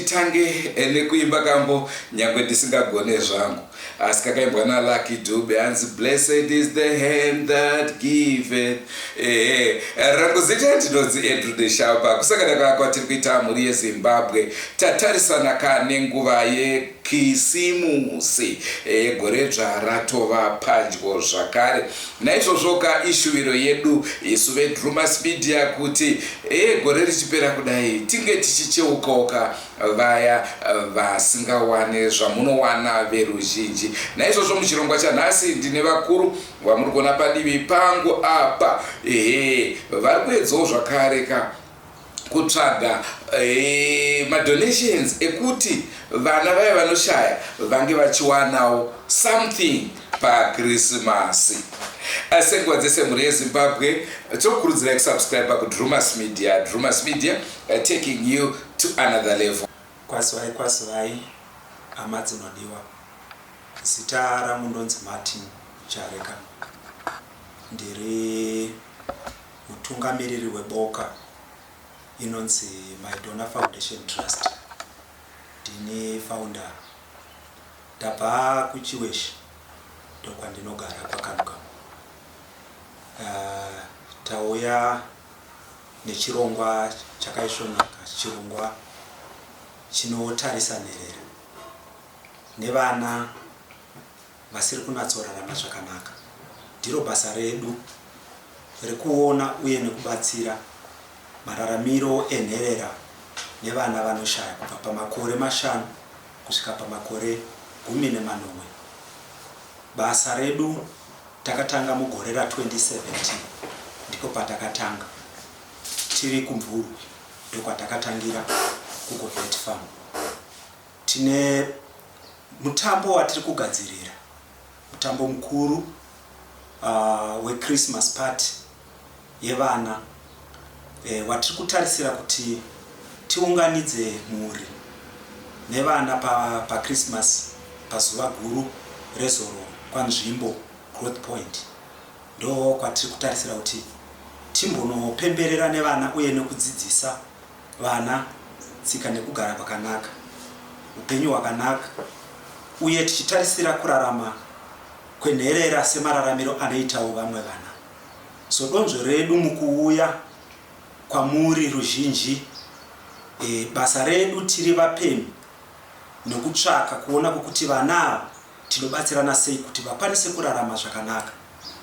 titange nekuimba kambo nyangwe ndisingagone zvangu asi kakaimbwa naLucky Dube hanzi blessed is the hand that giveth. Rangu zita ndinonzi Andrew Deshaba kusangana kwatiri kuita mhuri yeZimbabwe tatarisana nenguva yekisimusi gore ratova padyo zvakare. Naizvozvo ishuviro yedu isu veDrumas Media kuti gore richipera kudai tinge tichicheuka vaya vasingawane zvamunowana veruzhinji. Naizvozvo muchirongwa chanhasi ndine vakuru vamuri kuona padivi pangu apa vari kuedzawo zvakare kutsvaga madonations ekuti vana vaya vanoshaya vange vachiwanawo something paKrisimasi. Senguva dzese mhuri yeZimbabwe tokurudzirai kusubscribe kuDrumas Media. Drumas Media taking you to another level. Kwasivai hama dzinodiwa. Zita rangu ndonzi Martin Chareka. Ndiri mutungamiriri weboka inonzi Maidona Foundation Trust. Ndine founder. Ndabva kuChiweshi ndokwandinogara kwakanuka. Tauya nechirongwa chakaisvonaka, chirongwa chinotarisa nherera nevana vasiri kunatsorarama zvakanaka. Ndiro basa redu rekuona uye nekubatsira mararamiro enherera nevana vanoshaya kubva pamakore 5 kusvika pamakore 10. Basa redu takatanga mugore ra2017 ndiko patakatanga. Tiri kuMvurwi ndokwatakatangira kuGovet Farm. Tine mutambo watiri kugadzirira, mutambo mukuru weChristmas party yevana watiri kutarisira kuti tiunganidze mhuri nevana paChristmas pazuva guru rezoro kwanzvimbo Growth Point. Ndo kwatiri kutarisira kuti timbonopemberera nevana uye nekudzidzisa vana tsika nekugara kwakanaka, upenyu hwakanaka, uye tichitarisira kurarama kwenherera semararamiro anoitawo vamwe vana. So donzvo redu mukuuya kwamuri ruzhinji, basa redu tiri vapemhi nekutsvaka kuona kuti vana tinobatsirana sei kuti vakwanise kurarama zvakanaka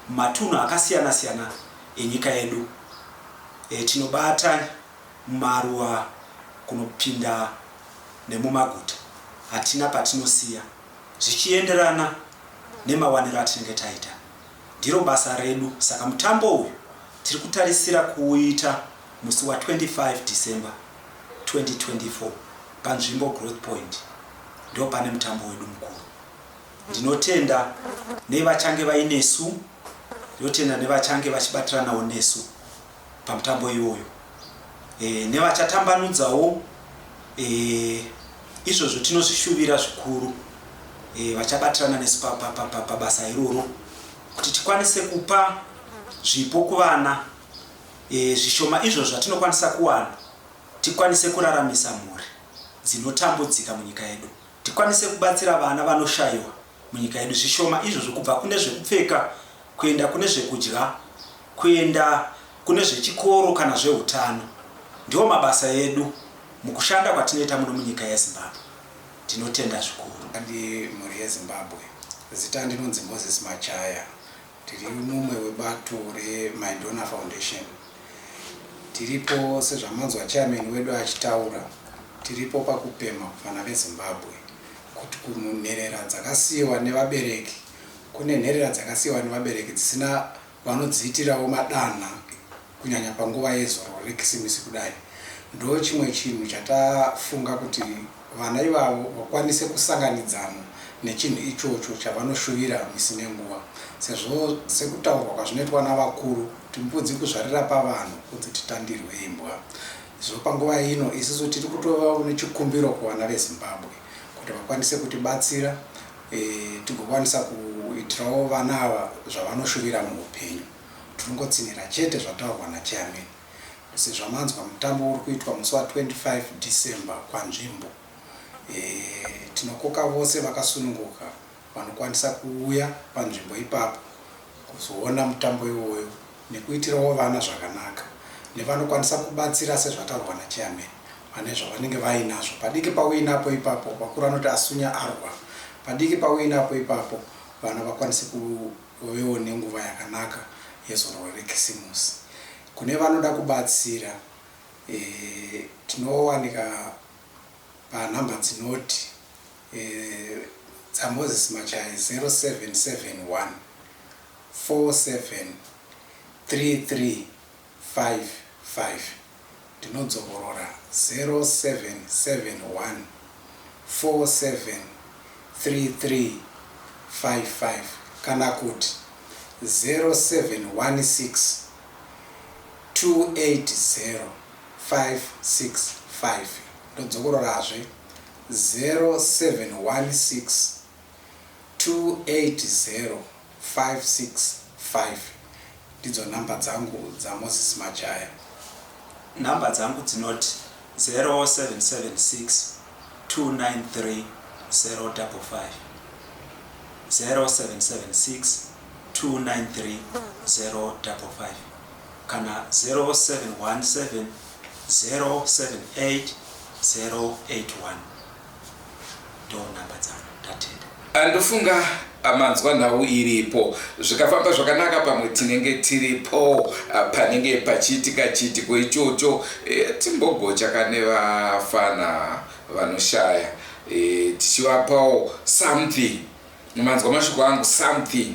matunhu akasiyana siyana enyika yedu. Tinobata mumaruwa kunopinda nemumaguta, hatina patinosiya zvichienderana nemawaniro atinenge taita. Ndiro basa redu. Saka mutambo uyu tiri kutarisira kuuita musi wa25 December 2024 panzvimbo Growth Point. Ndo pane mutambo wedu mukuru. Ndinotenda nevachange vainesu, ndinotenda nevachange vachibatiranawo nesu pamutambo iwoyo, nevachatambanudzawo izvozvo tinozvishuvira zvikuru, vachabatirana nesu pabasa iroro kuti tikwanise kupa zvipo kuvana, zvishoma izvo zvatinokwanisa kuwana tikwanise kuraramisa mhuri dzinotambudzika munyika yedu, tikwanise kubatsira vana vanoshayiwa munyika yedu. Zvishoma izvo kubva kune zvekupfeka kuenda kune zvekudya kuenda kune zvechikoro kana zveutano, ndiwo mabasa edu mukushanda kwatinoita muno munyika yeZimbabwe. Tinotenda zvikuru. Ndi mhuri yeZimbabwe. Zita ndinonzi Moses Machaya. Tiri mumwe webato reMaidona Foundation. Tiripo sezvamanzwa chairman wedu achitaura, tiripo pakupemha vana veZimbabwe kuti kunherera dzakasiyiwa nevabereki, kune nherera dzakasiyiwa nevabereki dzisina vanodziitirawo madanha kunyanya panguva yezoro reKrisimisi kudai. Ndo chimwe chinhu chatafunga kuti vana ivavo vakwanise kusanganidzana nechinhu ichocho chavanoshuvira misi nenguva. Sezvo sekutaurwa kwazvinoitwa navakuru timbudzi kuzvarira pavanhu kuti titandirwe imbwa. Zvino panguva ino isusu tiri kutova nechikumbiro kuvana veZimbabwe kuti vakwanise kutibatsira tigokwanisa kuitirawo vana ava zvavanoshuvira muupenyu. Tinongotsinira chete zvataurwa nachairman. Sezvamanzwa mutambo uri kuitwa musi wa25 December kwanzvimbo tinokoka vose vakasununguka vanokwanisa kuuya panzvimbo ipapo kuzoona mutambo iwoyo nekuitirawo vana zvakanaka, nevanokwanisa kubatsira sezvataurwa nachairman vane zvavanenge vainazvo padiki pauinapo ipapo. Vakuru vanoti asunya arwa, padiki pauinapo ipapo vana vakwanise kuvewo nenguva yakanaka yezororo rekisimusi. Kune vanoda kubatsira tinowanika panhamba dzinoti dzaMoses Machai 0771 473355. Ndinodzokorora 0771 473355 kana kuti 0716 280 565. Ndodzokororazve 0716 280 565. Ndidzo namba dzangu dzaMoses Machaya. Namba dzangu dzinoti 0776 293 055, 0776 293 055 kana 0717 078 081. ndo namba dzangu. Ndatenda. Andofunga amanzwa nhau iripo, zvikafamba zvakanaka pamwe tinenge tiripo panenge pachiitika chiitiko ichocho, timbogocha kane vafana vanoshaya, tichivapawo something. Manzwa mashoko angu something.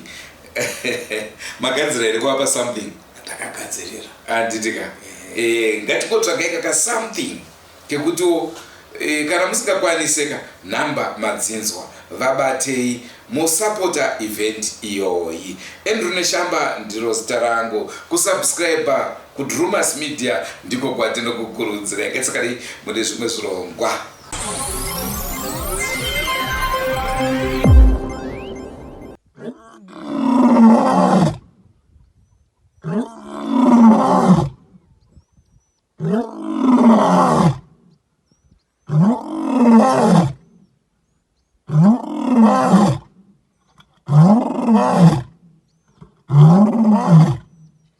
Magadzira here kuvapa something? Ndakagadzirira. Anditika. Ngatingotsvagai kaka something kekuti kana musingakwaniseka namba madzinzwa vabatei musapota event iyoyi. Andrew Neshamba ndiro zita rangu. Kusubscribe kuDrumas Media ndiko kwatinokukurudzira. Ngatsikari mune zvimwe zvirongwa.